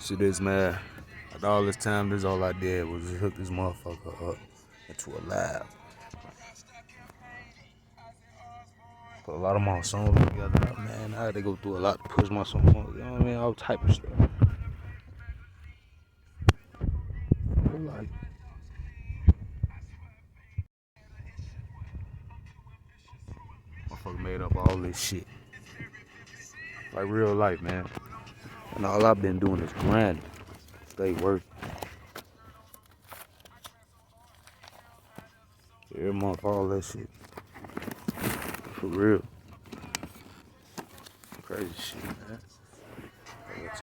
See this, man. After all this time, this all I did was just hook this motherfucker up into a lab. Put a lot of my songs together, man. I had to go through a lot to push my songs, you know what I mean? All type of stuff. Like, motherfucker made up all this shit. Like real life, man. And all I've been doing is grinding. Stay working. Every month, all that shit. For real. Crazy shit, man.